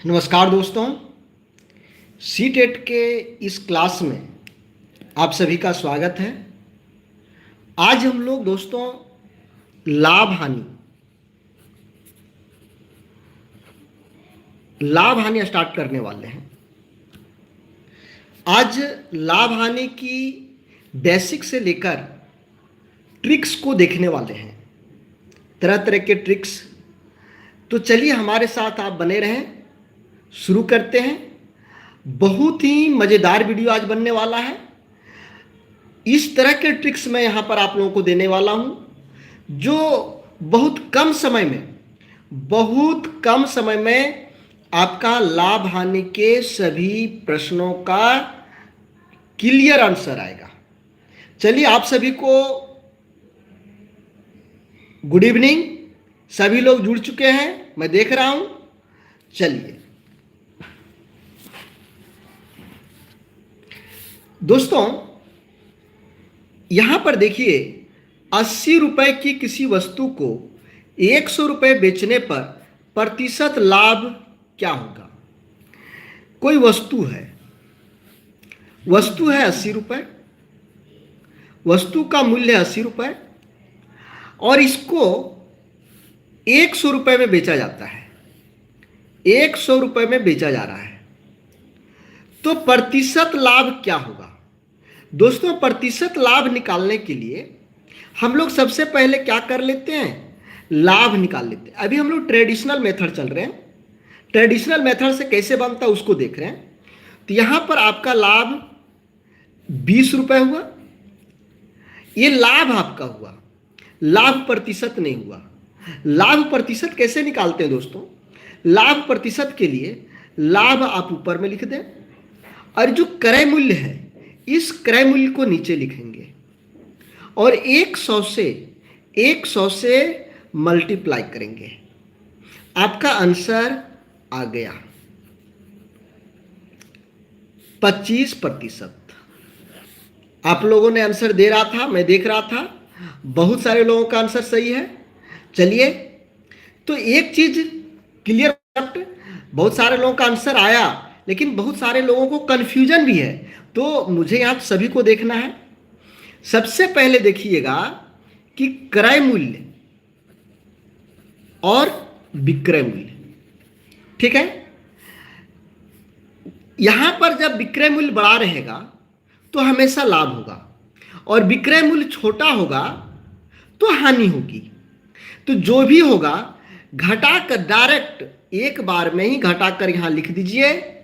नमस्कार दोस्तों, C TET के इस क्लास में आप सभी का स्वागत है। आज हम लोग दोस्तों लाभ हानि स्टार्ट करने वाले हैं। आज लाभ हानि की बेसिक से लेकर ट्रिक्स को देखने वाले हैं, तरह तरह के ट्रिक्स। तो चलिए हमारे साथ आप बने रहें, शुरू करते हैं। बहुत ही मज़ेदार वीडियो आज बनने वाला है। इस तरह के ट्रिक्स मैं यहाँ पर आप लोगों को देने वाला हूँ जो बहुत कम समय में आपका लाभ हानि के सभी प्रश्नों का क्लियर आंसर आएगा। चलिए आप सभी को गुड इवनिंग। सभी लोग जुड़ चुके हैं, मैं देख रहा हूँ। चलिए दोस्तों, यहां पर देखिए, 80 रुपए की किसी वस्तु को 100 रुपए बेचने पर प्रतिशत लाभ क्या होगा। कोई वस्तु है 80 रुपए, वस्तु का मूल्य 80 रुपए और इसको 100 रुपए में बेचा जाता है। 100 रुपए में बेचा जा रहा है, तो प्रतिशत लाभ क्या होगा। दोस्तों, प्रतिशत लाभ निकालने के लिए हम लोग सबसे पहले क्या कर लेते हैं, लाभ निकाल लेते हैं। अभी हम लोग ट्रेडिशनल मेथड चल रहे हैं। ट्रेडिशनल मेथड से कैसे बनता है उसको देख रहे हैं। तो यहां पर आपका लाभ 20 रुपए हुआ। ये लाभ आपका हुआ, लाभ प्रतिशत नहीं हुआ। लाभ प्रतिशत कैसे निकालते हैं दोस्तों। लाभ प्रतिशत के लिए लाभ आप ऊपर में लिख दें और जो क्रय मूल्य है इस क्रय मूल्य को नीचे लिखेंगे और 100 से मल्टीप्लाई करेंगे। आपका आंसर आ गया 25%। आप लोगों ने आंसर दे रहा था, मैं देख रहा था, बहुत सारे लोगों का आंसर सही है। चलिए, तो एक चीज क्लियर, बहुत सारे लोगों का आंसर आया लेकिन बहुत सारे लोगों को कंफ्यूजन भी है, तो मुझे यहाँ सभी को देखना है। सबसे पहले देखिएगा कि क्रय मूल्य और विक्रय मूल्य, ठीक है। यहां पर जब विक्रय मूल्य बड़ा रहेगा तो हमेशा लाभ होगा और विक्रय मूल्य छोटा होगा तो हानि होगी। तो जो भी होगा घटाकर डायरेक्ट एक बार में ही घटाकर यहां लिख दीजिए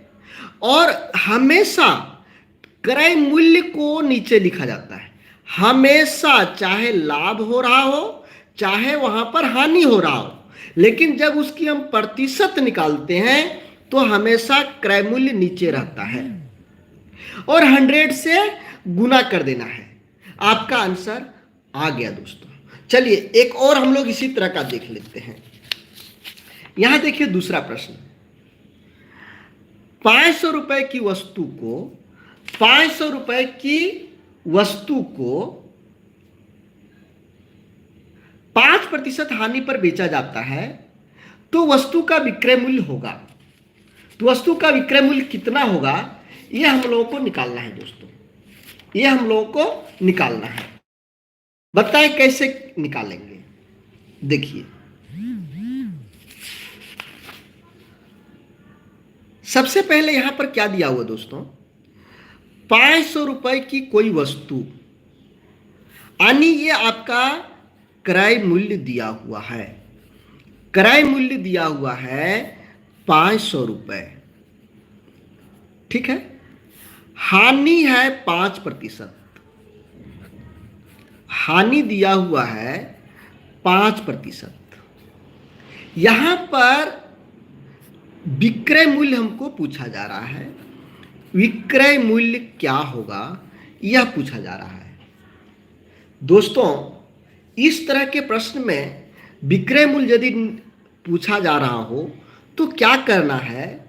और हमेशा क्रय मूल्य को नीचे लिखा जाता है। हमेशा, चाहे लाभ हो रहा हो चाहे वहां पर हानि हो रहा हो, लेकिन जब उसकी हम प्रतिशत निकालते हैं तो हमेशा क्रय मूल्य नीचे रहता है और 100 से गुना कर देना है। आपका आंसर आ गया दोस्तों। चलिए एक और हम लोग इसी तरह का देख लेते हैं। यहां देखिए दूसरा प्रश्न, 500 रुपए की वस्तु को 5% हानि पर बेचा जाता है तो वस्तु का विक्रय मूल्य होगा। तो वस्तु का विक्रय मूल्य कितना होगा, यह हम लोगों को निकालना है दोस्तों। यह हम लोगों को निकालना है। बताएं कैसे निकालेंगे। देखिए, सबसे पहले यहां पर क्या दिया हुआ दोस्तों, 500 रुपए की कोई वस्तु, यानी ये आपका क्रय मूल्य दिया हुआ है। क्रय मूल्य दिया हुआ है 500 रुपए, ठीक है। हानि है 5%। हानि दिया हुआ है 5%। यहां पर विक्रय मूल्य हमको पूछा जा रहा है। विक्रय मूल्य क्या होगा यह पूछा जा रहा है। दोस्तों, इस तरह के प्रश्न में विक्रय मूल्य यदि पूछा जा रहा हो तो क्या करना है,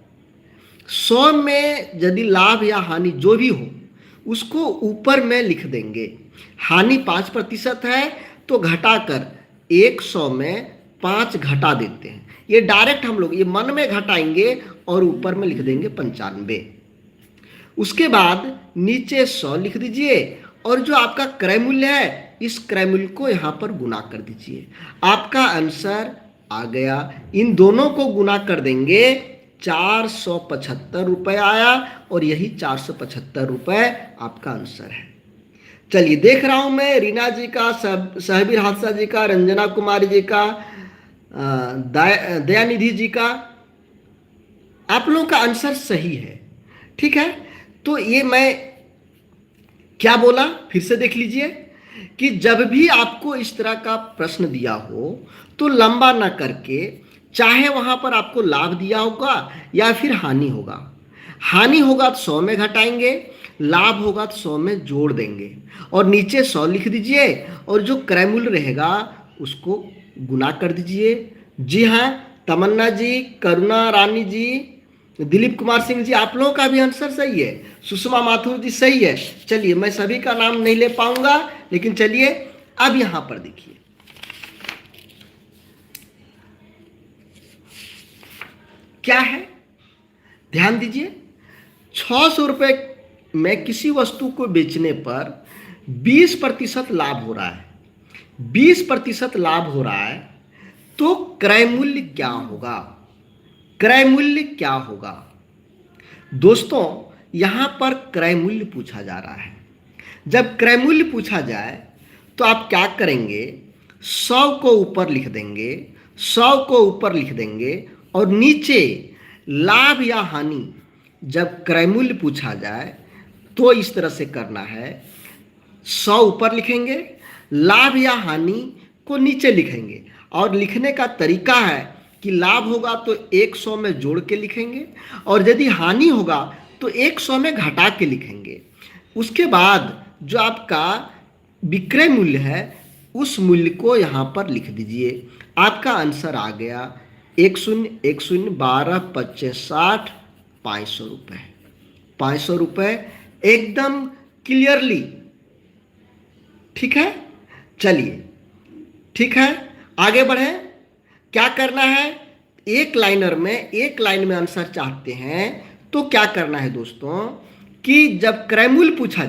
100 में यदि लाभ या हानि जो भी हो उसको ऊपर में लिख देंगे। हानि 5% है तो घटाकर 100 में 5 घटा देते हैं। ये डायरेक्ट हम लोग ये मन में घटाएंगे और ऊपर में लिख देंगे 95। उसके बाद नीचे 100 लिख दीजिए और जो आपका क्रय मूल्य है इस क्रय मूल्य को यहाँ पर गुना कर दीजिए। आपका आंसर आ गया। इन दोनों को गुना कर देंगे 475 रुपये आया और यही 475 रुपये आपका आंसर है। चलिए देख रहा हूं मैं रीना जी का, सहबीर हादसा जी का, रंजना कुमारी जी का, दयानिधि जी का, आप लोगों का आंसर सही है। ठीक है, तो ये मैं क्या बोला फिर से देख लीजिए कि जब भी आपको इस तरह का प्रश्न दिया हो तो लंबा ना करके, चाहे वहां पर आपको लाभ दिया होगा या फिर हानि होगा, हानि होगा तो 100 में घटाएंगे, लाभ होगा तो 100 में जोड़ देंगे और नीचे 100 लिख दीजिए और जो क्रय मूल्य रहेगा उसको गुना कर दीजिए। जी हाँ, तमन्ना जी, करुणा रानी जी, दिलीप कुमार सिंह जी, आप लोगों का भी आंसर सही है। सुषमा माथुर जी सही है। चलिए मैं सभी का नाम नहीं ले पाऊंगा, लेकिन चलिए अब यहां पर देखिए क्या है, ध्यान दीजिए। 600 रुपये में किसी वस्तु को बेचने पर 20% लाभ हो रहा है, 20% लाभ हो रहा है, तो क्रय मूल्य क्या होगा? क्रय मूल्य क्या होगा? दोस्तों यहां पर क्रय मूल्य पूछा जा रहा है। जब क्रय मूल्य पूछा जाए तो आप क्या करेंगे, 100 को ऊपर लिख देंगे, 100 को ऊपर लिख देंगे और नीचे लाभ या हानि, जब क्रय मूल्य पूछा जाए तो इस तरह से करना है, 100 ऊपर लिखेंगे, लाभ या हानि को नीचे लिखेंगे और लिखने का तरीका है कि लाभ होगा तो 100 में जोड़ के लिखेंगे और यदि हानि होगा तो 100 में घटा के लिखेंगे। उसके बाद जो आपका विक्रय मूल्य है उस मूल्य को यहाँ पर लिख दीजिए। आपका आंसर आ गया 10 10 12 25 60 500 रुपये। 500 रुपये एकदम क्लियरली। ठीक है, चलिए ठीक है आगे बढ़े। क्या करना है, एक लाइन में आंसर चाहते हैं तो क्या करना है दोस्तों कि जब क्रय मूल्य पूछा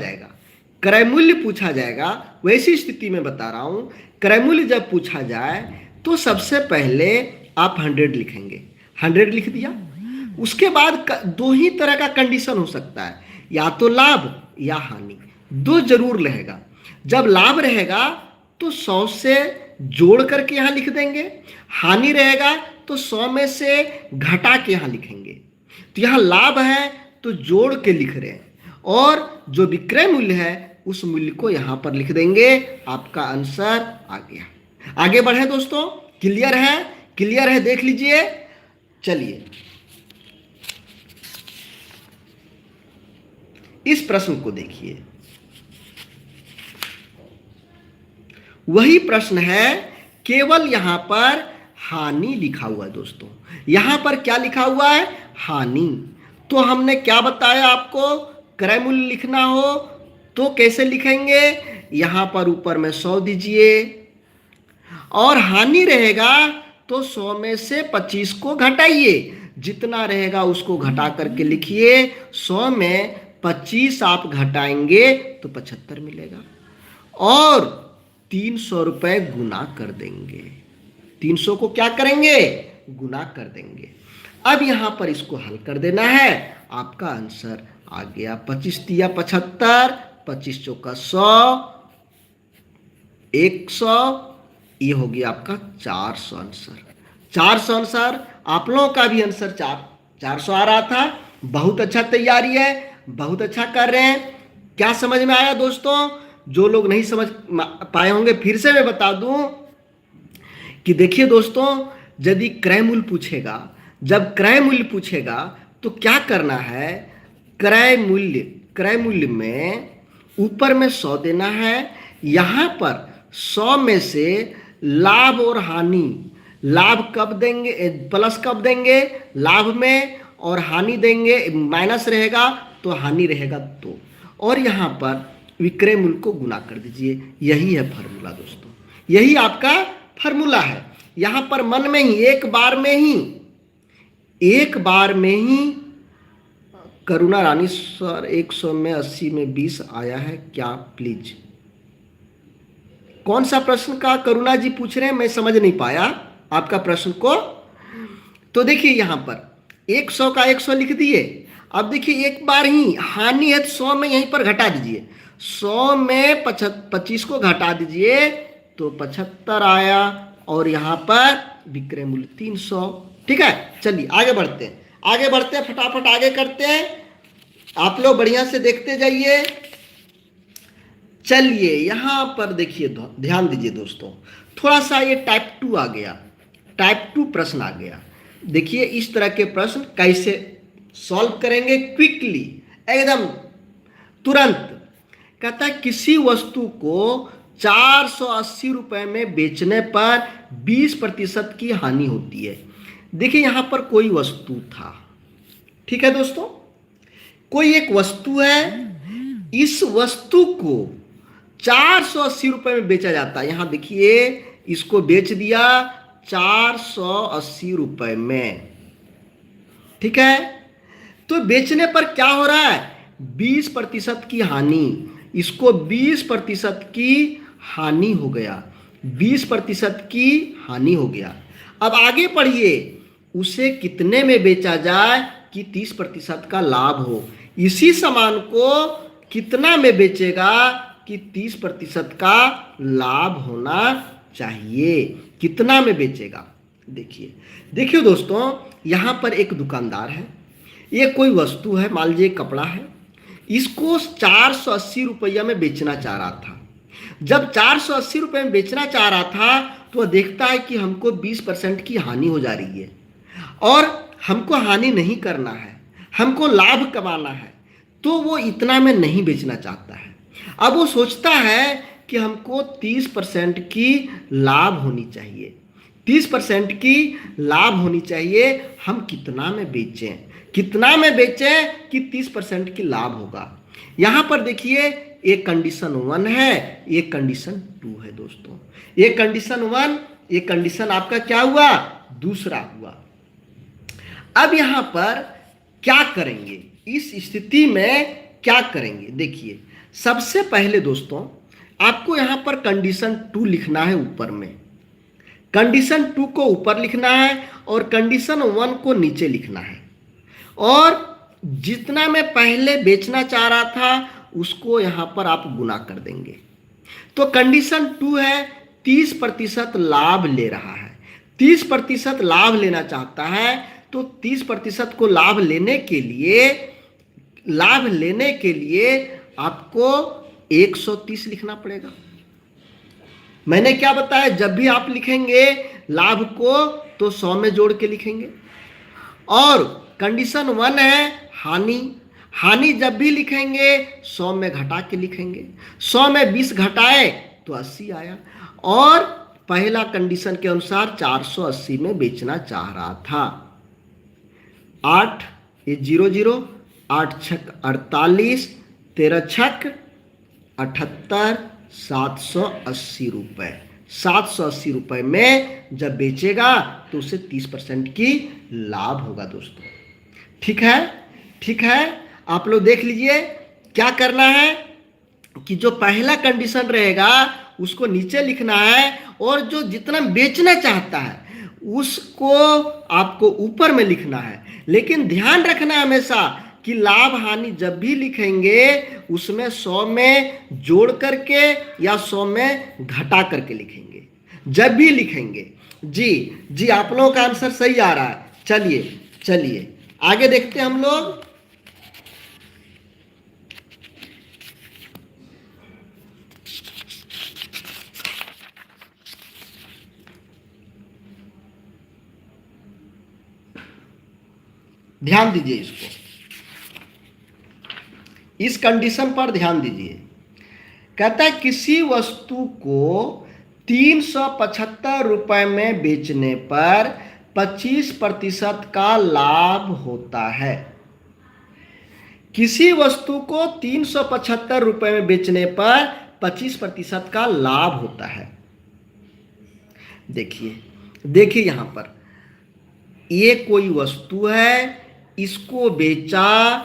जाएगा, वैसी स्थिति में बता रहा हूं, क्रय मूल्य जब पूछा जाए तो सबसे पहले आप 100 लिखेंगे। 100 लिख दिया। उसके बाद दो ही तरह का कंडीशन हो सकता है, या तो लाभ या हानि, दो जरूर रहेगा। जब लाभ रहेगा तो 100 से जोड़ करके यहां लिख देंगे, हानि रहेगा तो 100 में से घटा के यहां लिखेंगे। तो यहां लाभ है तो जोड़ के लिख रहे हैं और जो विक्रय मूल्य है उस मूल्य को यहां पर लिख देंगे। आपका आंसर आ गया। आगे बढ़े दोस्तों, क्लियर है? क्लियर है, देख लीजिए। चलिए इस प्रश्न को देखिए, वही प्रश्न है, केवल यहां पर हानि लिखा हुआ है। दोस्तों यहां पर क्या लिखा हुआ है? हानि। तो हमने क्या बताया आपको, क्रय मूल्य लिखना हो तो कैसे लिखेंगे, यहां पर ऊपर में 100 दीजिए और हानि रहेगा तो 100 में से 25 को घटाइए, जितना रहेगा उसको घटा करके लिखिए। 100 में 25 आप घटाएंगे तो 75 मिलेगा और 300 रुपये गुना कर देंगे। 300 को क्या करेंगे? गुना कर देंगे। अब यहां पर इसको हल कर देना है। आपका आंसर आ गया 25 तिया 75, 25 चौका 100, 100, ये हो गया आपका 400 आंसर। 400 आंसर। आप लोगों का भी आंसर 400 आ रहा था। बहुत अच्छा तैयारी है, बहुत अच्छा कर रहे हैं। क्या समझ में आया दोस्तों? जो लोग नहीं समझ पाए होंगे फिर से मैं बता दूं कि देखिए दोस्तों, यदि क्रय मूल्य पूछेगा, जब क्रय मूल्य पूछेगा तो क्या करना है, क्रय मूल्य में ऊपर में 100 देना है। यहां पर 100 में से लाभ और हानि, लाभ कब देंगे, प्लस कब देंगे, लाभ में, और हानि देंगे, माइनस रहेगा तो हानि रहेगा तो, और यहां पर विक्रय मूल्य को गुना कर दीजिए। यही है फॉर्मूला दोस्तों, यही आपका फॉर्मूला है। यहां पर मन में ही, एक बार में ही एक बार में ही करुणा रानी सर 100 में 80 में 20 आया है क्या प्लीज? कौन सा प्रश्न का करुणा जी पूछ रहे हैं, मैं समझ नहीं पाया आपका प्रश्न को। तो देखिए यहां पर 100 का 100 लिख दिए। अब देखिए एक बार ही हानि है तो 100 में यहीं पर घटा दीजिए, 100 में 25 को घटा दीजिए तो 75 आया, और यहां पर विक्रय मूल्य 300। ठीक है, चलिए आगे बढ़ते हैं, आगे बढ़ते हैं, फटाफट आगे करते हैं, आप लोग बढ़िया से देखते जाइए। चलिए यहां पर देखिए, ध्यान दीजिए दोस्तों, थोड़ा सा ये टाइप 2 आ गया, टाइप 2 प्रश्न आ गया। देखिए इस तरह के प्रश्न कैसे सॉल्व करेंगे क्विकली, एकदम तुरंत। कहता है किसी वस्तु को 480 रुपए में बेचने पर 20% की हानि होती है। देखिए यहां पर कोई वस्तु था, ठीक है दोस्तों, कोई एक वस्तु है, इस वस्तु को 480 रुपए में बेचा जाता है। यहां देखिए इसको बेच दिया 480 रुपए में, ठीक है। तो बेचने पर क्या हो रहा है, 20% की हानि, इसको 20% की हानि हो गया, 20% की हानि हो गया। अब आगे पढ़िए, उसे कितने में बेचा जाए कि 30% का लाभ हो। इसी सामान को कितना में बेचेगा कि 30% का लाभ होना चाहिए, कितना में बेचेगा। देखिए देखिए दोस्तों, यहां पर एक दुकानदार है, ये कोई वस्तु है, मान लीजिए कपड़ा है, इसको 480 रुपया में बेचना चाह रहा था। जब 480 रुपये में बेचना चाह रहा था तो वह देखता है कि हमको 20% की हानि हो जा रही है, और हमको हानि नहीं करना है, हमको लाभ कमाना है, तो वो इतना में नहीं बेचना चाहता है। अब वो सोचता है कि हमको 30% की लाभ होनी चाहिए, 30% की लाभ होनी चाहिए, हम कितना में बेचें, कितना में बेचें कि 30% की लाभ होगा। यहां पर देखिए एक कंडीशन 1 है, एक कंडीशन 2 है दोस्तों। एक कंडीशन 1, एक कंडीशन आपका क्या हुआ, दूसरा हुआ। अब यहां पर क्या करेंगे, इस स्थिति में क्या करेंगे। देखिए सबसे पहले दोस्तों आपको यहां पर कंडीशन 2 लिखना है ऊपर में, कंडीशन 2 को ऊपर लिखना है और कंडीशन 1 को नीचे लिखना है, और जितना मैं पहले बेचना चाह रहा था उसको यहां पर आप गुना कर देंगे। तो कंडीशन 2 है 30% लाभ ले रहा है, 30% लाभ लेना चाहता है, तो 30% को लाभ लेने के लिए आपको 130 लिखना पड़ेगा। मैंने क्या बताया, जब भी आप लिखेंगे लाभ को तो 100 में जोड़ के लिखेंगे। और कंडीशन 1 है हानि, हानि जब भी लिखेंगे 100 में घटा के लिखेंगे, 100 में 20 घटाए तो 80 आया, और पहला कंडीशन के अनुसार 480 में बेचना चाह रहा था। 8 ये 0 0, 8 छक 48, 13 छक 78, 780 रुपए। 780 रुपए में जब बेचेगा तो उसे 30% की लाभ होगा दोस्तों। ठीक है, ठीक है, आप लोग देख लीजिए क्या करना है कि जो पहला कंडीशन रहेगा उसको नीचे लिखना है, और जो जितना बेचना चाहता है उसको आपको ऊपर में लिखना है। लेकिन ध्यान रखना हमेशा कि लाभ हानि जब भी लिखेंगे उसमें 100 में जोड़ करके या 100 में घटा करके लिखेंगे, जब भी लिखेंगे। जी जी, आप लोगों का आंसर सही आ रहा है। चलिए चलिए आगे देखते हैं हम लोग। ध्यान दीजिए इसको, इस कंडीशन पर ध्यान दीजिए। कहता है किसी वस्तु को 375 रुपए में बेचने पर 25% का लाभ होता है। किसी वस्तु को 375 रुपए में बेचने पर 25% का लाभ होता है। देखिए देखिए यहां पर ये कोई वस्तु है, इसको बेचा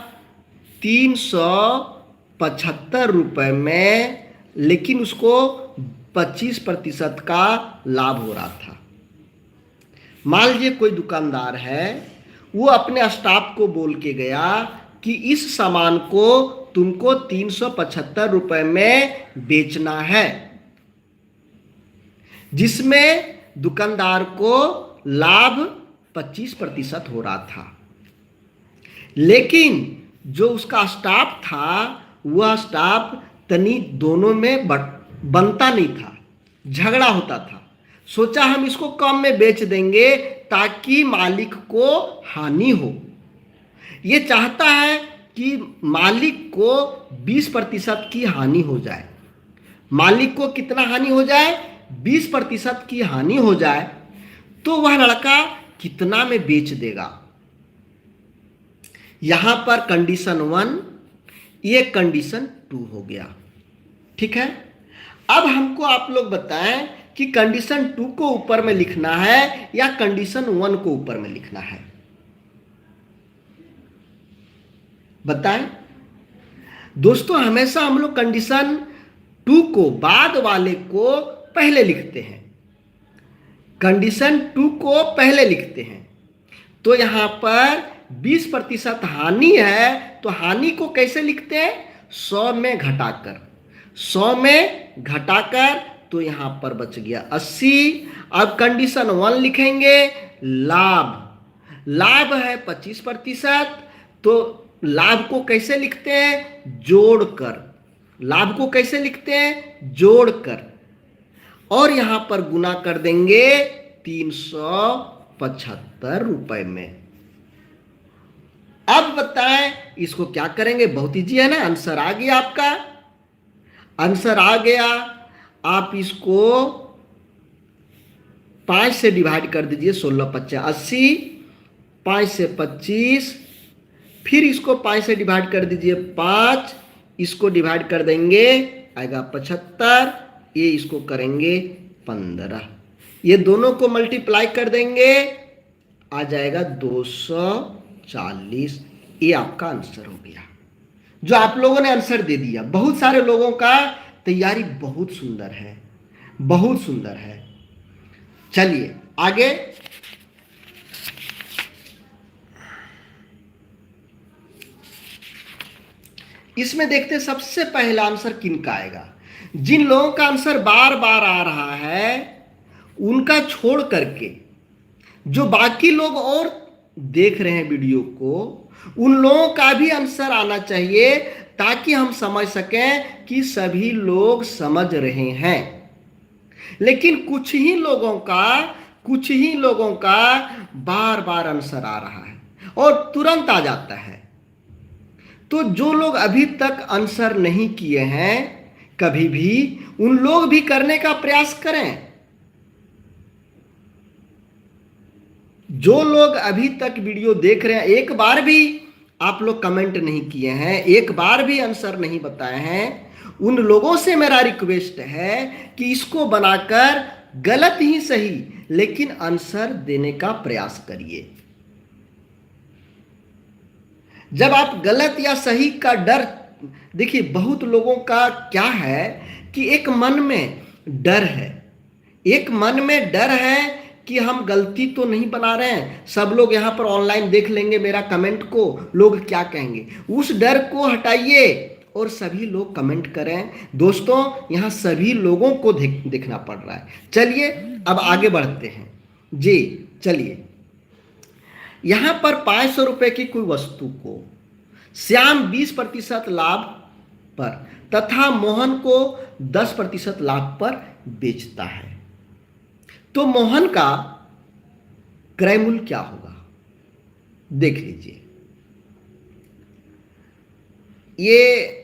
375 रुपए में, लेकिन उसको 25% का लाभ हो रहा था। मान लीजिए कोई दुकानदार है, वो अपने स्टाफ को बोल के गया कि इस सामान को तुमको 375 रुपए में बेचना है, जिसमें दुकानदार को लाभ 25% हो रहा था। लेकिन जो उसका स्टाफ था, वह स्टाफ तनी दोनों में बनता नहीं था, झगड़ा होता था। सोचा हम इसको कम में बेच देंगे ताकि मालिक को हानि हो। ये चाहता है कि मालिक को 20% की हानि हो जाए। मालिक को कितना हानि हो जाए? 20% की हानि हो जाए। तो वह लड़का कितना में बेच देगा? यहां पर कंडीशन 1, ये कंडीशन 2 हो गया। ठीक है, अब हमको आप लोग बताएं कि कंडीशन 2 को ऊपर में लिखना है या कंडीशन 1 को ऊपर में लिखना है, बताएं। दोस्तों, हमेशा हम लोग कंडीशन 2 को, बाद वाले को पहले लिखते हैं। कंडीशन 2 को पहले लिखते हैं। तो यहां पर 20% हानि है, तो हानि को कैसे लिखते हैं? 100 में घटाकर। 100 में घटाकर तो यहां पर बच गया 80। अब कंडीशन 1 लिखेंगे, लाभ। लाभ है 25%, तो लाभ को कैसे लिखते हैं? जोड़कर। लाभ को कैसे लिखते हैं? जोड़कर। और यहां पर गुना कर देंगे 375 रुपए में। अब बताएं इसको क्या करेंगे? बहुत इजी है ना, आंसर आ गया आपका। आंसर आ गया। आप इसको 5 से डिवाइड कर दीजिए। 16 5 80, 5 से 25, फिर इसको 5 से डिवाइड कर दीजिए 5, इसको डिवाइड कर देंगे आएगा 75, ये इसको करेंगे 15, ये दोनों को मल्टीप्लाई कर देंगे आ जाएगा 240। ये आपका आंसर हो गया, जो आप लोगों ने आंसर दे दिया। बहुत सारे लोगों का तैयारी बहुत सुंदर है, बहुत सुंदर है। चलिए आगे। इसमें देखते हैं सबसे पहला आंसर किन का आएगा। जिन लोगों का आंसर बार बार आ रहा है उनका छोड़ करके जो बाकी लोग और देख रहे हैं वीडियो को, उन लोगों का भी आंसर आना चाहिए, ताकि हम समझ सकें कि सभी लोग समझ रहे हैं। लेकिन कुछ ही लोगों का बार बार आंसर आ रहा है और तुरंत आ जाता है। तो जो लोग अभी तक आंसर नहीं किए हैं कभी भी, उन लोग भी करने का प्रयास करें। जो लोग अभी तक वीडियो देख रहे हैं, एक बार भी आप लोग कमेंट नहीं किए हैं, एक बार भी आंसर नहीं बताए हैं, उन लोगों से मेरा रिक्वेस्ट है कि इसको बनाकर गलत ही सही लेकिन आंसर देने का प्रयास करिए। जब आप गलत या सही का डर, देखिए बहुत लोगों का क्या है कि एक मन में डर है, एक मन में डर है कि हम गलती तो नहीं बना रहे हैं, सब लोग यहाँ पर ऑनलाइन देख लेंगे मेरा कमेंट को, लोग क्या कहेंगे। उस डर को हटाइए और सभी लोग कमेंट करें। दोस्तों यहाँ सभी लोगों को देखना पड़ रहा है। चलिए अब आगे बढ़ते हैं जी। चलिए यहाँ पर 500 रुपए की कोई वस्तु को श्याम 20% लाभ पर तथा मोहन को 10% लाभ पर बेचता है, तो मोहन का क्रय मूल्य क्या होगा? देख लीजिए। ये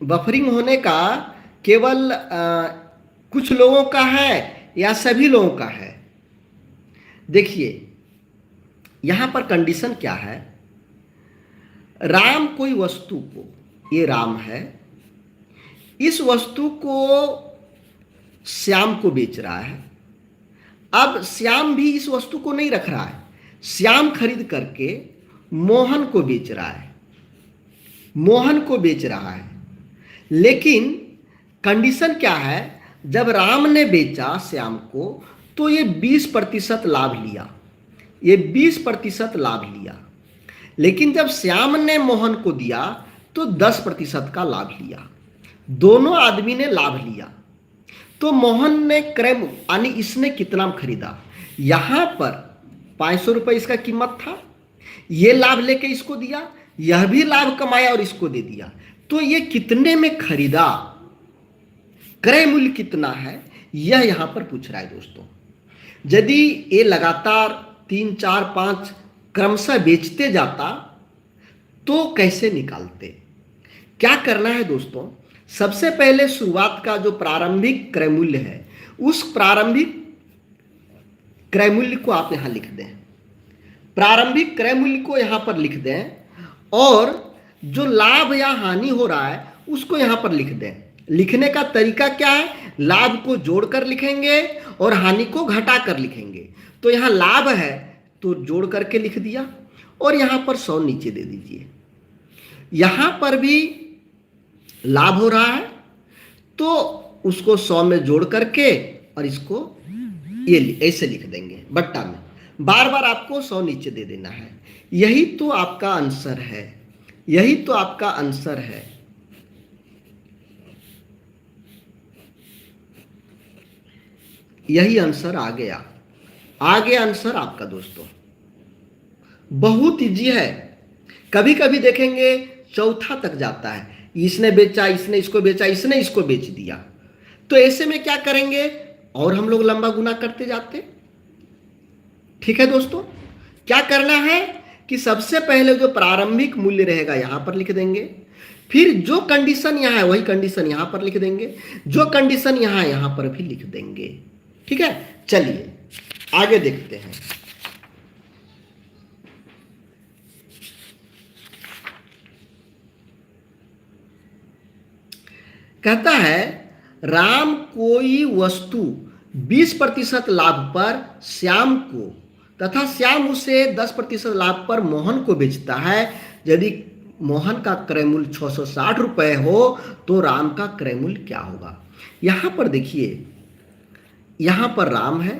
बफरिंग होने का केवल कुछ लोगों का है या सभी लोगों का है? देखिए यहां पर कंडीशन क्या है। राम कोई वस्तु को, ये राम है, इस वस्तु को श्याम को बेच रहा है। अब श्याम भी इस वस्तु को नहीं रख रहा है, श्याम खरीद करके मोहन को बेच रहा है, मोहन को बेच रहा है। लेकिन कंडीशन क्या है, जब राम ने बेचा श्याम को तो ये 20% लाभ लिया, ये 20% लाभ लिया। लेकिन जब श्याम ने मोहन को दिया तो 10% का लाभ लिया। दोनों आदमी ने लाभ लिया। तो मोहन ने क्रय यानी इसने कितना खरीदा, यहां पर 500 रुपये इसका कीमत था, ये लाभ लेके इसको दिया, यह भी लाभ कमाया और इसको दे दिया। तो ये कितने में खरीदा, क्रय मूल्य कितना है, यह यहां पर पूछ रहा है दोस्तों। यदि ये लगातार 3, 4, 5 क्रमशः बेचते जाता तो कैसे निकालते। क्या करना है दोस्तों, सबसे पहले शुरुआत का जो प्रारंभिक क्रय मूल्य है, उस प्रारंभिक क्रय मूल्य को आप यहां लिख दें, प्रारंभिक क्रय मूल्य को यहां पर लिख दें, और जो लाभ या हानि हो रहा है उसको यहां पर लिख दें। लिखने का तरीका क्या है, लाभ को जोड़कर लिखेंगे और हानि को घटाकर लिखेंगे। तो यहां लाभ है तो जोड़ करके लिख दिया, और यहां पर 100 नीचे दे दीजिए। यहां पर भी लाभ हो रहा है तो उसको 100 में जोड़ करके और इसको ये ऐसे लिख देंगे बट्टा में, बार बार आपको 100 नीचे दे देना है। यही तो आपका आंसर है, यही तो आपका आंसर है। यही आंसर आ गया, आगे आंसर आपका दोस्तों। बहुत इजी है। कभी कभी देखेंगे चौथा तक जाता है, इसने बेचा, इसने इसको बेचा, इसने इसको बेच दिया। तो ऐसे में क्या करेंगे, और हम लोग लंबा गुना करते जाते। ठीक है दोस्तों, क्या करना है कि सबसे पहले जो प्रारंभिक मूल्य रहेगा यहां पर लिख देंगे, फिर जो कंडीशन यहां है वही कंडीशन यहां पर लिख देंगे, जो कंडीशन यहां पर भी लिख देंगे। ठीक है, चलिए आगे देखते हैं। कहता है राम कोई वस्तु 20% लाभ पर श्याम को तथा श्याम उसे 10% लाभ पर मोहन को बेचता है। यदि मोहन का क्रय मूल्य 660 रुपए हो तो राम का क्रय मूल्य क्या होगा। यहां पर देखिए, यहां पर राम है,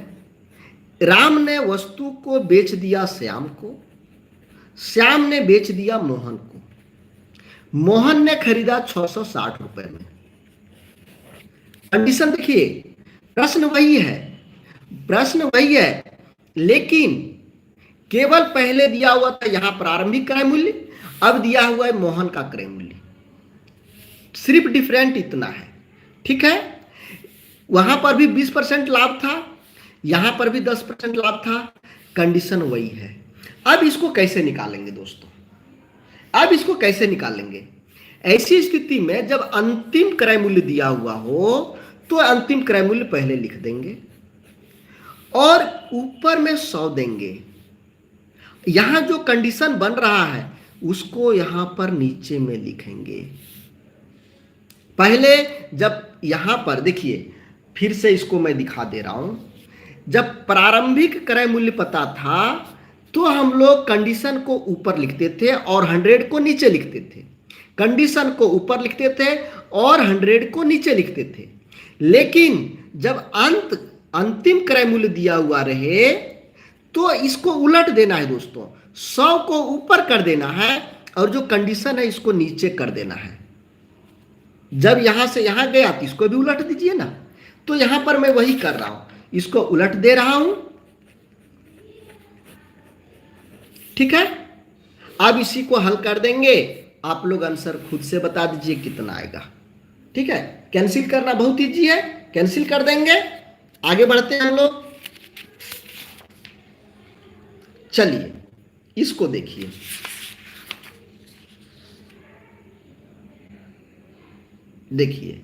राम ने वस्तु को बेच दिया श्याम को, श्याम ने बेच दिया मोहन को, मोहन ने खरीदा 660 रुपए में। कंडीशन देखिए, प्रश्न वही है, प्रश्न वही है, लेकिन केवल पहले दिया हुआ था यहां प्रारंभिक क्रय मूल्य, अब दिया हुआ है मोहन का क्रय मूल्य, सिर्फ डिफरेंट इतना है। ठीक है, वहां पर भी 20% लाभ था, यहां पर भी 10% लाभ था, कंडीशन वही है। अब इसको कैसे निकालेंगे दोस्तों, अब इसको कैसे निकालेंगे। ऐसी स्थिति में जब अंतिम क्रय मूल्य दिया हुआ हो तो अंतिम क्रय मूल्य पहले लिख देंगे और ऊपर में 100 देंगे। यहां जो कंडीशन बन रहा है उसको यहां पर नीचे में लिखेंगे। पहले जब यहां पर देखिए, फिर से इसको मैं दिखा दे रहा हूं, जब प्रारंभिक क्रय मूल्य पता था तो हम लोग कंडीशन को ऊपर लिखते थे और 100 को नीचे लिखते थे, कंडीशन को ऊपर लिखते थे और 100 को नीचे लिखते थे। लेकिन जब अंतिम क्रय मूल्य दिया हुआ रहे तो इसको उलट देना है दोस्तों, 100 को ऊपर कर देना है और जो कंडीशन है इसको नीचे कर देना है। जब यहां से यहां गया तो इसको भी उलट दीजिए ना। तो यहां पर मैं वही कर रहा हूं, इसको उलट दे रहा हूं। ठीक है, अब इसी को हल कर देंगे, आप लोग आंसर खुद से बता दीजिए कितना आएगा। ठीक है, कैंसिल करना बहुत इजी है, कैंसिल कर देंगे, आगे बढ़ते हैं हम लोग। चलिए इसको देखिए, देखिए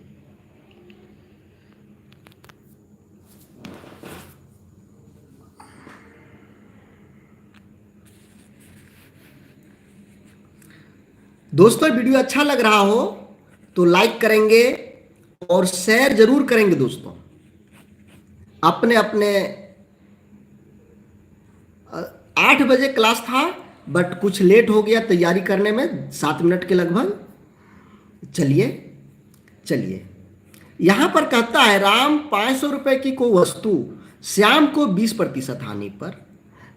दोस्तों, वीडियो अच्छा लग रहा हो तो लाइक करेंगे और शेयर जरूर करेंगे दोस्तों, अपने अपने 8 बजे क्लास था, बट कुछ लेट हो गया तैयारी करने में, 7 मिनट के लगभग। चलिए चलिए, यहां पर कहता है राम 500 रुपए की कोई वस्तु श्याम को 20% हानि पर,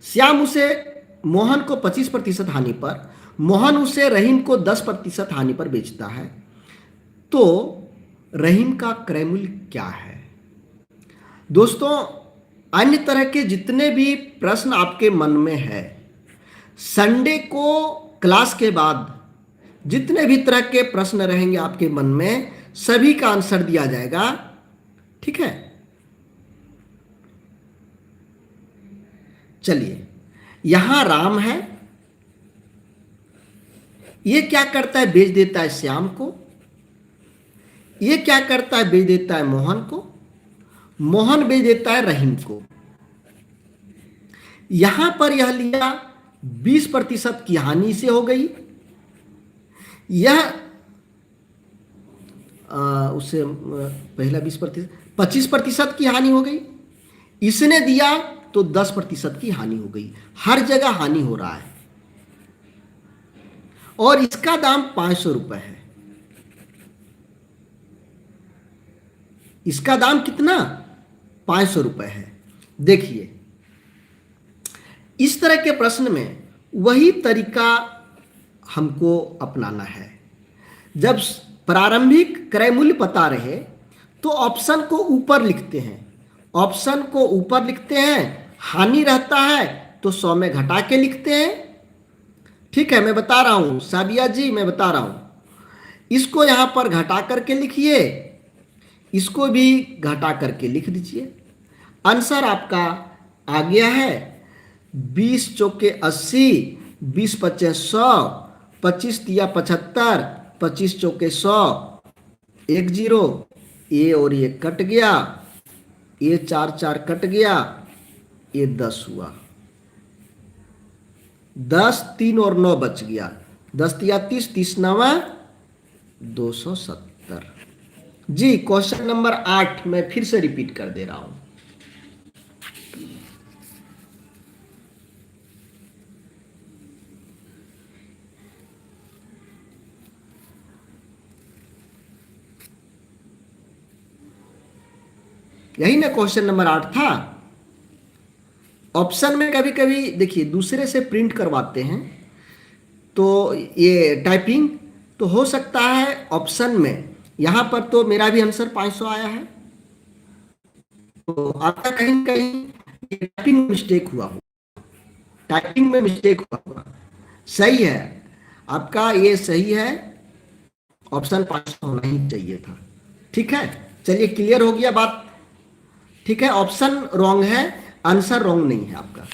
श्याम उसे मोहन को 25% हानि पर, मोहन उसे रहीम को 10% हानि पर बेचता है, तो रहीम का क्रय मूल्य क्या है? दोस्तों, अन्य तरह के जितने भी प्रश्न आपके मन में है, संडे को क्लास के बाद जितने भी तरह के प्रश्न रहेंगे आपके मन में, सभी का आंसर दिया जाएगा। ठीक है, चलिए, यहां राम है, ये क्या करता है? बेच देता है श्याम को। ये क्या करता है? बेच देता है मोहन को। मोहन बेच देता है रहीम को। यहां पर यह लिया 20% की हानि से हो गई, यह उससे पहला 20%, 25% की हानि हो गई। इसने दिया तो 10% की हानि हो गई। हर जगह हानि हो रहा है, और इसका दाम 500 रुपए है। इसका दाम कितना? 500 रुपए है। देखिए, इस तरह के प्रश्न में वही तरीका हमको अपनाना है। जब प्रारंभिक क्रय मूल्य पता रहे तो ऑप्शन को ऊपर लिखते हैं, ऑप्शन को ऊपर लिखते हैं। हानि रहता है तो 100 में घटा के लिखते हैं। ठीक है, मैं बता रहा हूं साबिया जी, मैं बता रहा हूं। इसको यहां पर घटा करके लिखिए, इसको भी घटा करके लिख दीजिए। आंसर आपका आ गया है 20 चौके 80, 20 पच्चे 100, 25 तिया 75, 25 चौके 100, 1 0, ये और ये कट गया, ये 4 4 कट गया, ये 10 हुआ। 10, 3 और 9 बच गया। 10 तिया 30, 30 9 270। जी, क्वेश्चन नंबर 8 मैं फिर से रिपीट कर दे रहा हूं। यही ना क्वेश्चन नंबर 8 था। ऑप्शन में कभी कभी देखिए दूसरे से प्रिंट करवाते हैं, तो ये टाइपिंग तो हो सकता है ऑप्शन में। यहां पर तो मेरा भी आंसर 500 आया है, तो आपका कहीं न कहीं टाइपिंग में मिस्टेक हुआ हो, टाइपिंग में मिस्टेक हुआ होगा। सही है, आपका ये सही है, ऑप्शन 500 होना ही चाहिए था। ठीक है, चलिए, क्लियर हो गया बात। ठीक है, ऑप्शन रॉन्ग है, आंसर रॉन्ग नहीं है आपका।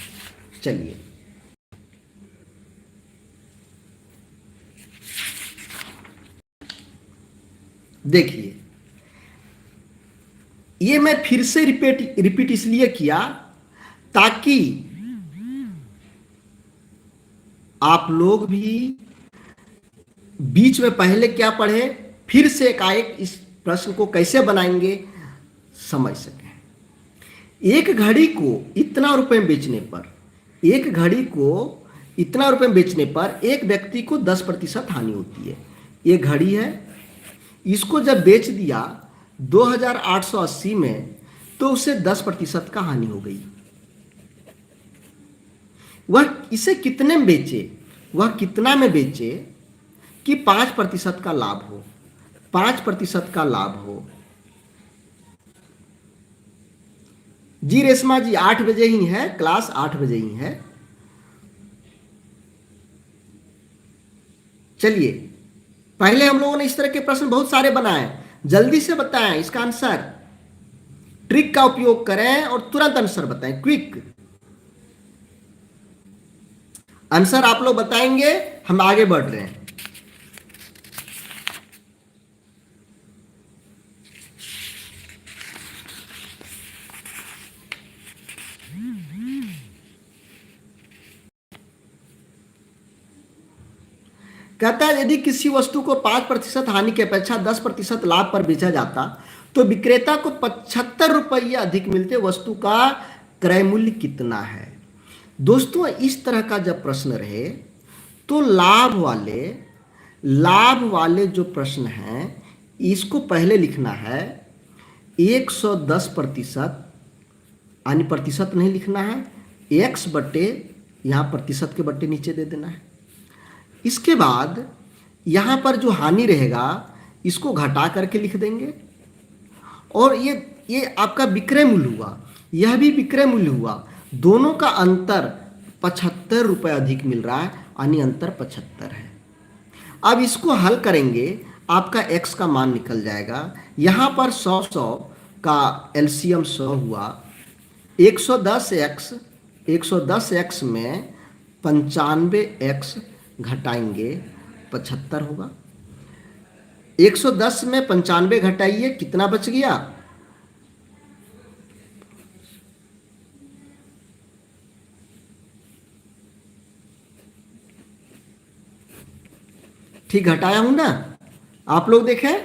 चलिए, देखिए, ये मैं फिर से रिपीट इसलिए किया ताकि आप लोग भी बीच में पहले क्या पढ़े, फिर से एकाएक इस प्रश्न को कैसे बनाएंगे समझ सकें। एक घड़ी को इतना रुपए बेचने पर, एक घड़ी को इतना रुपए बेचने पर एक व्यक्ति को 10% हानि होती है। ये घड़ी है, इसको जब बेच दिया 2880 में, तो उसे 10% का हानि हो गई। वह इसे कितने में बेचे, वह कितना में बेचे कि 5% का लाभ हो, 5% का लाभ हो। जी रेशमा जी, 8 बजे ही है क्लास, 8 बजे ही है। चलिए, पहले हम लोगों ने इस तरह के प्रश्न बहुत सारे बनाए, जल्दी से बताएं इसका आंसर। ट्रिक का उपयोग करें और तुरंत आंसर बताएं, क्विक आंसर आप लोग बताएंगे, हम आगे बढ़ रहे हैं। कहता है यदि किसी वस्तु को 5% हानि की अपेक्षा 10% लाभ पर बेचा जाता तो विक्रेता को 75 रुपये अधिक मिलते, वस्तु का क्रय मूल्य कितना है? दोस्तों इस तरह का जब प्रश्न रहे तो लाभ वाले जो प्रश्न हैं इसको पहले लिखना है 110%, यानी प्रतिशत नहीं लिखना है, x बटे यहाँ प्रतिशत के बटे नीचे दे देना है। इसके बाद यहाँ पर जो हानि रहेगा इसको घटा करके लिख देंगे, और ये आपका विक्रय मूल्य हुआ, यह भी विक्रय मूल्य हुआ, दोनों का अंतर 75 रुपये अधिक मिल रहा है, यानी अंतर 75 है। अब इसको हल करेंगे, आपका x का मान निकल जाएगा। यहाँ पर 100 का एलसीएम 100 हुआ, 110x में 95x घटाएंगे 75 होगा। 110 में 95 घटाइए, कितना बच गया? ठीक घटाया हूं ना, आप लोग देखें।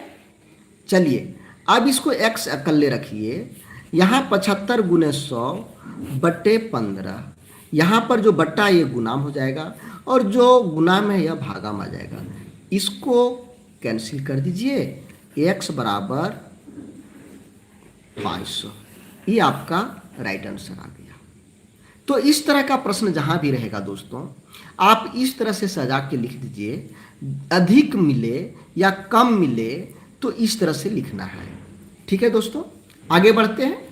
चलिए अब इसको x अकल्ले रखिए, यहाँ 75 गुने 100 बटे 15, यहाँ पर जो बट्टा ये गुणाम हो जाएगा और जो गुणाम है यह भागाम आ जाएगा। इसको कैंसिल कर दीजिए, x बराबर 500, ये आपका राइट आंसर आ गया। तो इस तरह का प्रश्न जहां भी रहेगा दोस्तों, आप इस तरह से सजा के लिख दीजिए, अधिक मिले या कम मिले तो इस तरह से लिखना है। ठीक है दोस्तों, आगे बढ़ते हैं।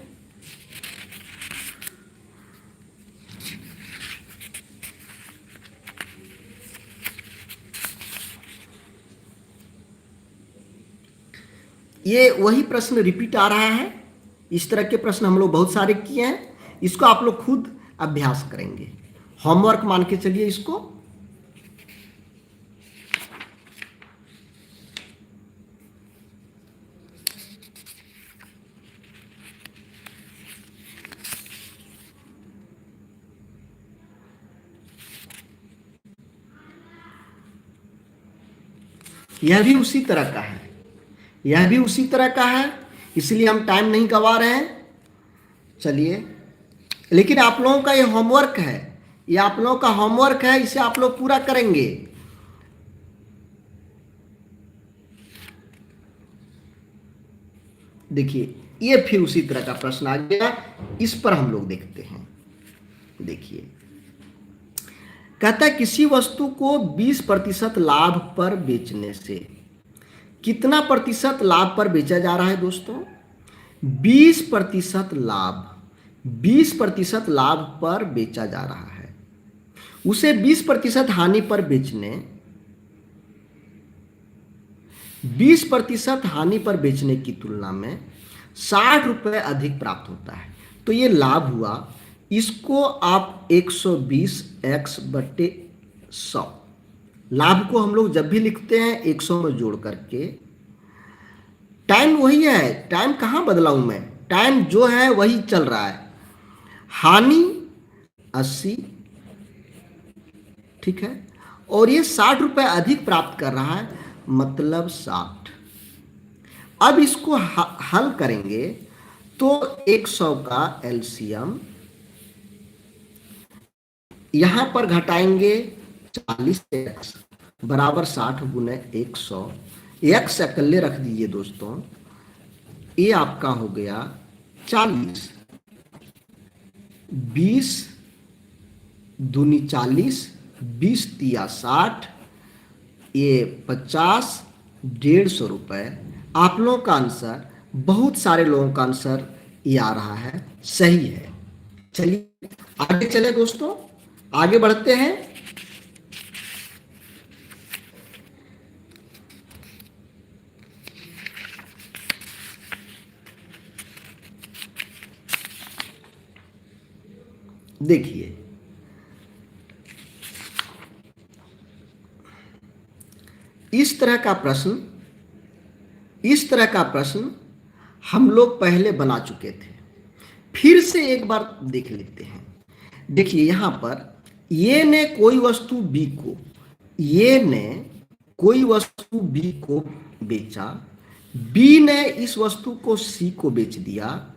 ये वही प्रश्न रिपीट आ रहा है, इस तरह के प्रश्न हम लोग बहुत सारे किए हैं, इसको आप लोग खुद अभ्यास करेंगे, होमवर्क मान के चलिए इसको। यह भी उसी तरह का है, यह भी उसी तरह का है, इसलिए हम टाइम नहीं गवा रहे हैं। चलिए, लेकिन आप लोगों का ये होमवर्क है, ये आप लोगों का होमवर्क है, इसे आप लोग पूरा करेंगे। देखिए ये फिर उसी तरह का प्रश्न आ गया, इस पर हम लोग देखते हैं। देखिए कहता है किसी वस्तु को 20% लाभ पर बेचने से, कितना प्रतिशत लाभ पर बेचा जा रहा है दोस्तों? 20% लाभ, 20% लाभ पर बेचा जा रहा है। उसे 20% हानि पर बेचने, 20% हानि पर बेचने की तुलना में 60 रुपये अधिक प्राप्त होता है। तो ये लाभ हुआ, इसको आप 120x बटे 100, लाभ को हम लोग जब भी लिखते हैं 100 में जोड़ करके, टाइम वही है, टाइम कहाँ बदला हूं मैं, टाइम जो है वही चल रहा है। हानि 80, ठीक है, और ये 60 रुपये अधिक प्राप्त कर रहा है, मतलब 60। अब इसको हल करेंगे तो 100 का एलसीएम यहां पर घटाएंगे 40x बराबर 60 गुने 100, x अकेले रख दीजिए दोस्तों, ये आपका हो गया 40, 20 दूनी 40, 20 तिया 60, ये 50, 150 रुपये। आप लोगों का आंसर, बहुत सारे लोगों का आंसर ये आ रहा है, सही है। चलिए आगे चले दोस्तों, आगे बढ़ते हैं। देखिए इस तरह का प्रश्न हम लोग पहले बना चुके थे, फिर से एक बार देख लेते हैं। देखिए यहां पर ये ने कोई वस्तु बी को, ये ने कोई वस्तु बी को बेचा, बी ने इस वस्तु को सी को बेच दिया,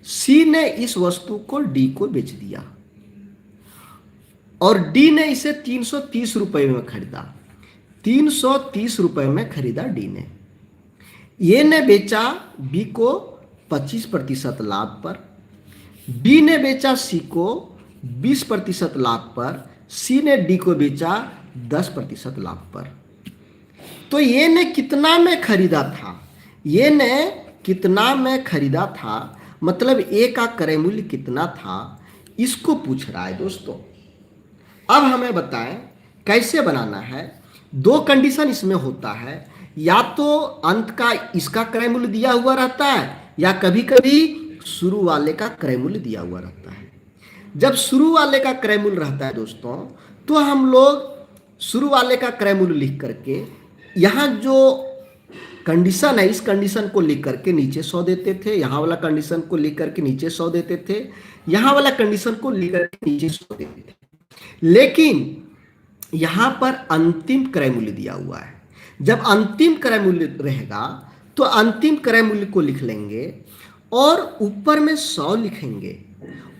सी ने इस वस्तु को डी को बेच दिया। और डी ने इसे 330 रुपए में खरीदा। 330 रुपए में खरीदा डी ने। ए ने बेचा बी को 25% लाभ पर। बी ने बेचा सी को 20% लाभ पर। सी ने डी को बेचा 10% लाभ पर। तो ये ने कितना में खरीदा था? ये ने कितना में खरीदा था, मतलब ए का क्रय मूल्य कितना था, इसको पूछ रहा है दोस्तों। अब हमें बताएं कैसे बनाना है। दो कंडीशन इसमें होता है, या तो अंत का इसका क्रय मूल्य दिया हुआ रहता है, या कभी कभी शुरू वाले का क्रय मूल्य दिया हुआ रहता है। जब शुरू वाले का क्रय मूल्य रहता है दोस्तों, तो हम लोग शुरू वाले का क्रय मूल्य लिख करके यहाँ जो कंडीशन है इस कंडीशन को लिख करके नीचे 100 देते थे, यहाँ वाला कंडीशन को लिख करके नीचे 100 देते थे, यहाँ वाला कंडीशन को लिख करके नीचे 100 देते थे। लेकिन यहाँ पर अंतिम क्रय मूल्य दिया हुआ है। जब अंतिम क्रय मूल्य रहेगा तो अंतिम क्रय मूल्य को लिख लेंगे और ऊपर में 100 लिखेंगे।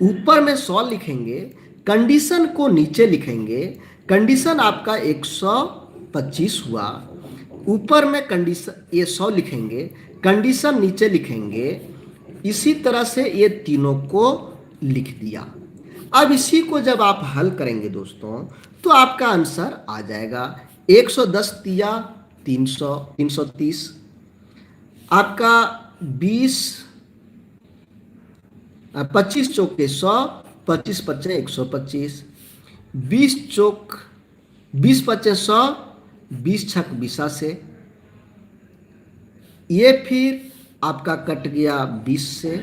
ऊपर में 100 लिखेंगे, कंडीशन को नीचे लिखेंगे। कंडीशन आपका 125 हुआ। ऊपर में कंडीशन ये 100 लिखेंगे, कंडीशन नीचे लिखेंगे। इसी तरह से ये तीनों को लिख दिया। अब इसी को जब आप हल करेंगे दोस्तों, तो आपका आंसर आ जाएगा 110 दिया 300 330, आपका 25 चौके 100, 25 पच्चे 125, 20 चौक 20 पच्चे 100, 20 छक 20 से। ये फिर आपका कट गया 20 से,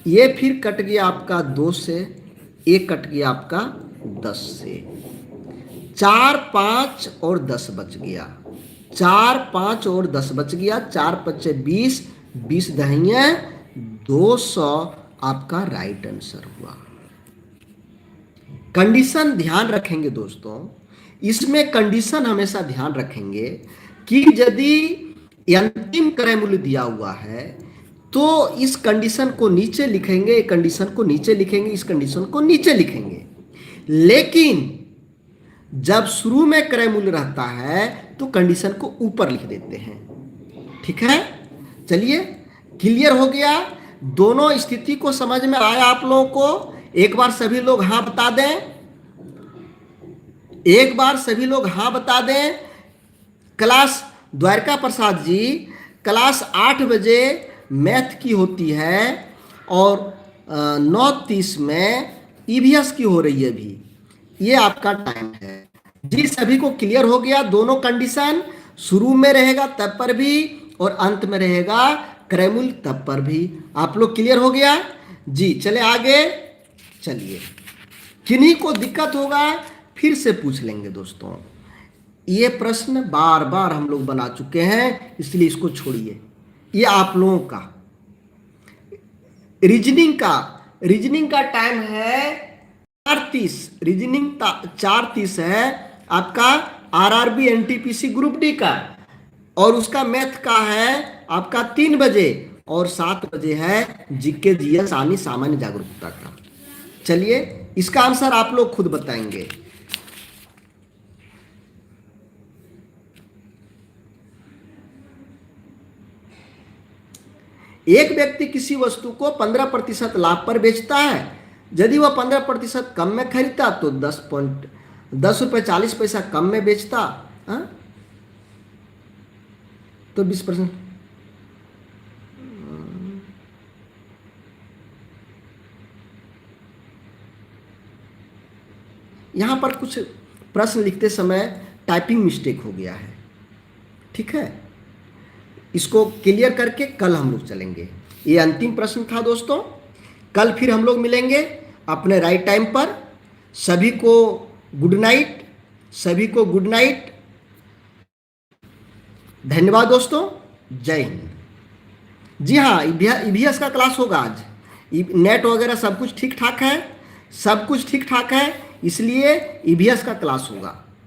ये फिर कट गया आपका 2 से, ये कट गया आपका 10 से। 4 5 और 10 बच गया। 4 5 और 10 बच गया। 4 पच्चे 20, 20 दहिया 200 आपका राइट आंसर हुआ। कंडीशन ध्यान रखेंगे दोस्तों, इसमें कंडीशन हमेशा ध्यान रखेंगे कि यदि अंतिम क्रय मूल्य दिया हुआ है तो इस कंडीशन को नीचे लिखेंगे, कंडीशन को नीचे लिखेंगे, इस कंडीशन को नीचे लिखेंगे। लेकिन जब शुरू में क्रय मूल्य रहता है तो कंडीशन को ऊपर लिख देते हैं। ठीक है, चलिए क्लियर हो गया। दोनों स्थिति को समझ में आया आप लोगों को? एक बार सभी लोग हाँ बता दें। एक बार सभी लोग हाँ बता दें। क्लास द्वारका प्रसाद जी, क्लास 8 बजे मैथ की होती है और 9:30 में ईवीएस की हो रही है अभी। ये आपका टाइम है जी। सभी को क्लियर हो गया? दोनों कंडीशन शुरू में रहेगा तब पर भी और अंत में रहेगा क्रय मूल्य तब पर भी। आप लोग क्लियर हो गया जी? चले आगे। चलिए, किन्हीं को दिक्कत होगा फिर से पूछ लेंगे दोस्तों। ये प्रश्न बार बार हम लोग बना चुके हैं, इसलिए इसको छोड़िए। ये आप लोगों का रीजनिंग का टाइम है 4:30। रीजनिंग 4:30 है आपका आरआरबी एनटीपीसी ग्रुप डी का, और उसका मैथ का है आपका 3 बजे, और 7 बजे है जीके जीएस यानी सामान्य जागरूकता का। चलिए, इसका आंसर आप लोग खुद बताएंगे। एक व्यक्ति किसी वस्तु को 15% लाभ पर बेचता है। यदि वह 15% कम में खरीदता तो 10 रुपये 40 पैसा कम में बेचता, तो 20%। यहाँ पर कुछ प्रश्न लिखते समय टाइपिंग मिस्टेक हो गया है। ठीक है, इसको क्लियर करके कल हम लोग चलेंगे। ये अंतिम प्रश्न था दोस्तों। कल फिर हम लोग मिलेंगे अपने राइट टाइम पर। सभी को गुड नाइट, सभी को गुड नाइट। धन्यवाद दोस्तों, जय हिंद। जी हाँ, ईवीएस का क्लास होगा आज। नेट वगैरह सब कुछ ठीक ठाक है, सब कुछ ठीक ठाक है, इसलिए ईवीएस का क्लास होगा।